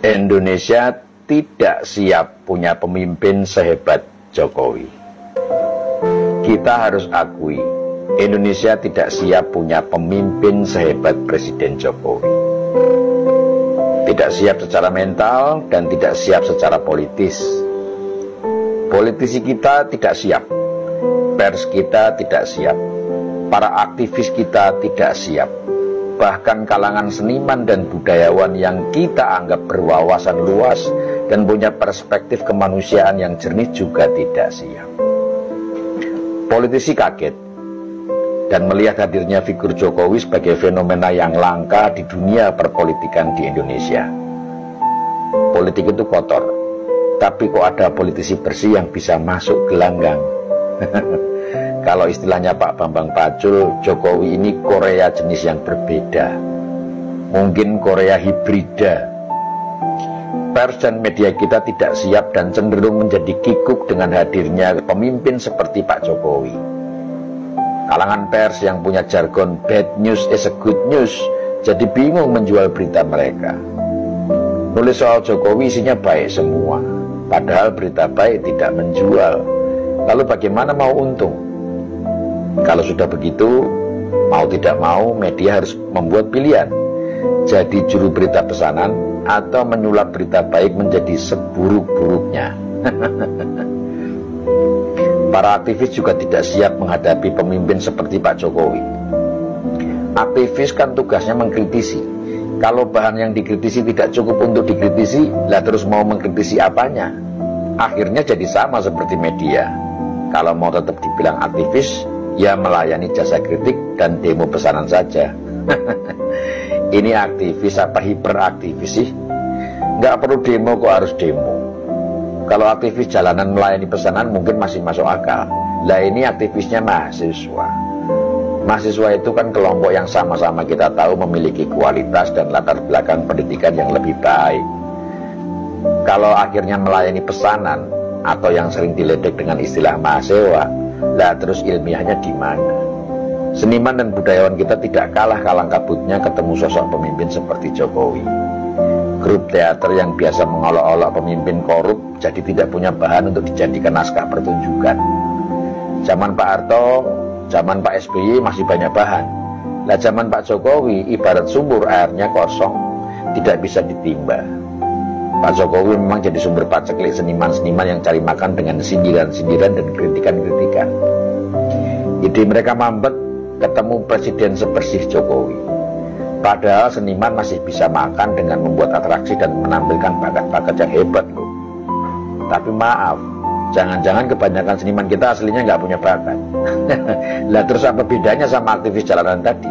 Indonesia tidak siap punya pemimpin sehebat Jokowi. Kita harus akui, Indonesia tidak siap punya pemimpin sehebat Presiden Jokowi. Tidak siap secara mental dan tidak siap secara politis. Politisi kita tidak siap, pers kita tidak siap, para aktivis kita tidak siap. Bahkan kalangan seniman dan budayawan yang kita anggap berwawasan luas dan punya perspektif kemanusiaan yang jernih juga tidak siap. Politisi kaget dan melihat hadirnya figur Jokowi sebagai fenomena yang langka di dunia perpolitikan di Indonesia. Politik itu kotor, tapi kok ada politisi bersih yang bisa masuk gelanggang? Kalau istilahnya Pak Bambang Pacul, Jokowi ini Korea jenis yang berbeda. Mungkin Korea hibrida. Pers dan media kita tidak siap dan cenderung menjadi kikuk dengan hadirnya pemimpin seperti Pak Jokowi. Kalangan pers yang punya jargon bad news is a good news jadi bingung menjual berita mereka. Nulis soal Jokowi isinya baik semua, padahal berita baik tidak menjual. Lalu bagaimana mau untung? Kalau sudah begitu, mau tidak mau media harus membuat pilihan. Jadi juru berita pesanan atau menyulap berita baik menjadi seburuk-buruknya. Para aktivis juga tidak siap menghadapi pemimpin seperti Pak Jokowi. Aktivis kan tugasnya mengkritisi. Kalau bahan yang dikritisi tidak cukup untuk dikritisi, lah terus mau mengkritisi apanya? Akhirnya jadi sama seperti media. Kalau mau tetap dibilang aktivis, ya melayani jasa kritik dan demo pesanan saja. Ini aktivis apa hiperaktivis sih? Nggak perlu demo kok harus demo. Kalau aktivis jalanan melayani pesanan mungkin masih masuk akal. Lah ini aktivisnya mahasiswa. Mahasiswa itu kan kelompok yang sama-sama kita tahu memiliki kualitas dan latar belakang pendidikan yang lebih baik. Kalau akhirnya melayani pesanan atau yang sering diledek dengan istilah mahasiswa, lah terus ilmiahnya di mana? Seniman dan budayawan kita tidak kalah kalang kabutnya ketemu sosok pemimpin seperti Jokowi. Grup teater yang biasa mengolok-olok pemimpin korup jadi tidak punya bahan untuk dijadikan naskah pertunjukan. Zaman Pak Harto, zaman Pak SBY masih banyak bahan. Lah zaman Pak Jokowi ibarat sumur airnya kosong, tidak bisa ditimba. Pak Jokowi memang jadi sumber paceklik seniman-seniman yang cari makan dengan sindiran-sindiran dan kritikan-kritikan. Ide mereka mampet ketemu presiden sebersih Jokowi. Padahal seniman masih bisa makan dengan membuat atraksi dan menampilkan bakat-bakat yang hebat loh. Tapi maaf, jangan-jangan kebanyakan seniman kita aslinya nggak punya bakat. Lah terus apa bedanya sama aktivis jalanan tadi?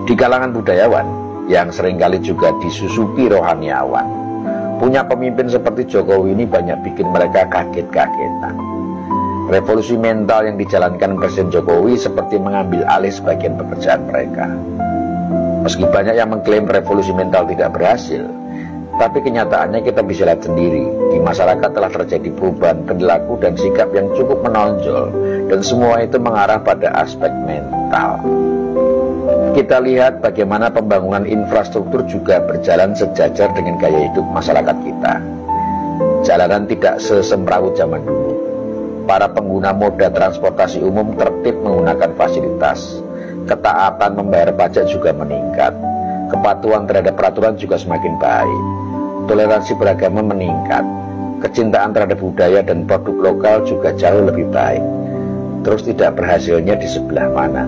Di kalangan budayawan yang seringkali juga disusupi rohaniawan, punya pemimpin seperti Jokowi ini banyak bikin mereka kaget-kagetan. Revolusi mental yang dijalankan Presiden Jokowi seperti mengambil alih sebagian pekerjaan mereka. Meski banyak yang mengklaim revolusi mental tidak berhasil, tapi kenyataannya kita bisa lihat sendiri. Di masyarakat telah terjadi perubahan perilaku dan sikap yang cukup menonjol, dan semua itu mengarah pada aspek mental. Kita lihat bagaimana pembangunan infrastruktur juga berjalan sejajar dengan gaya hidup masyarakat kita. Jalanan tidak sesemrawut zaman dulu. Para pengguna moda transportasi umum tertib menggunakan fasilitas. Ketaatan membayar pajak juga meningkat. Kepatuhan terhadap peraturan juga semakin baik. Toleransi beragama meningkat. Kecintaan terhadap budaya dan produk lokal juga jauh lebih baik. Terus tidak berhasilnya di sebelah mana?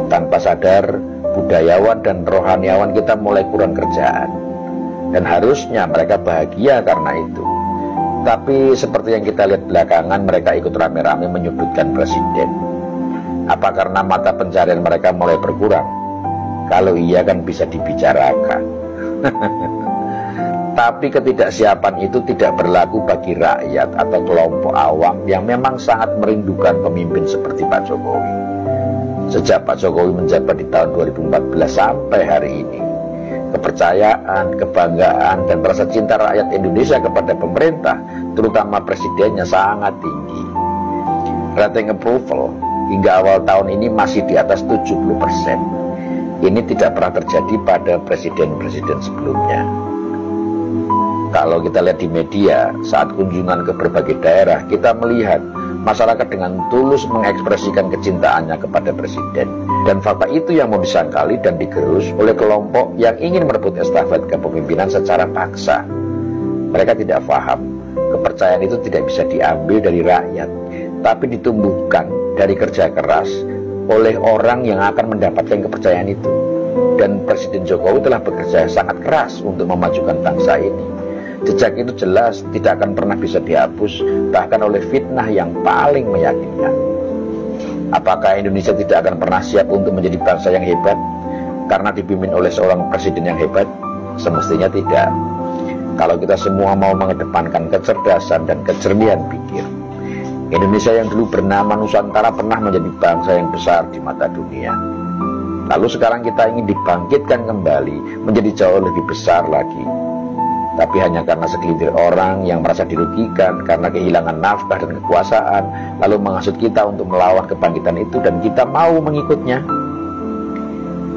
Tanpa sadar, budayawan dan rohaniawan kita mulai kurang kerjaan. Dan harusnya mereka bahagia karena itu. Tapi seperti yang kita lihat belakangan, mereka ikut rame-rame menyudutkan presiden. Apa karena mata pencarian mereka mulai berkurang? Kalau iya kan bisa dibicarakan. Tapi ketidaksiapan itu tidak berlaku bagi rakyat atau kelompok awam yang memang sangat merindukan pemimpin seperti Pak Jokowi. Sejak Pak Jokowi menjabat di tahun 2014 sampai hari ini, kepercayaan, kebanggaan, dan rasa cinta rakyat Indonesia kepada pemerintah, terutama presidennya, sangat tinggi. Rating approval hingga awal tahun ini masih di atas 70%. Ini tidak pernah terjadi pada presiden-presiden sebelumnya. Kalau kita lihat di media, saat kunjungan ke berbagai daerah, kita melihat masyarakat dengan tulus mengekspresikan kecintaannya kepada presiden. Dan fakta itu yang mau disangkali dan digerus oleh kelompok yang ingin merebut estafet kepemimpinan secara paksa. Mereka tidak paham, kepercayaan itu tidak bisa diambil dari rakyat, tapi ditumbuhkan dari kerja keras oleh orang yang akan mendapatkan kepercayaan itu. Dan Presiden Jokowi telah bekerja sangat keras untuk memajukan bangsa ini. Jejak itu jelas tidak akan pernah bisa dihapus, bahkan oleh fitnah yang paling meyakinkan. Apakah Indonesia tidak akan pernah siap untuk menjadi bangsa yang hebat karena dipimpin oleh seorang presiden yang hebat? Semestinya tidak. Kalau kita semua mau mengedepankan kecerdasan dan kejernihan pikir, Indonesia yang dulu bernama Nusantara pernah menjadi bangsa yang besar di mata dunia. Lalu sekarang kita ingin dibangkitkan kembali menjadi jauh lebih besar lagi. Tapi hanya karena segelintir orang yang merasa dirugikan karena kehilangan nafkah dan kekuasaan, lalu menghasut kita untuk melawan kebangkitan itu dan kita mau mengikutnya.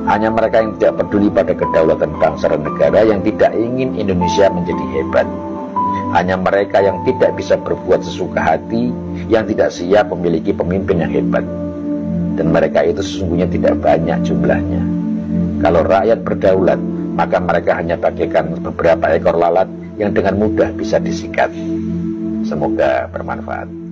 Hanya mereka yang tidak peduli pada kedaulatan bangsa dan negara yang tidak ingin Indonesia menjadi hebat. Hanya mereka yang tidak bisa berbuat sesuka hati, yang tidak siap memiliki pemimpin yang hebat. Dan mereka itu sesungguhnya tidak banyak jumlahnya. Kalau rakyat berdaulat, maka mereka hanya bagaikan beberapa ekor lalat yang dengan mudah bisa disikat. Semoga bermanfaat.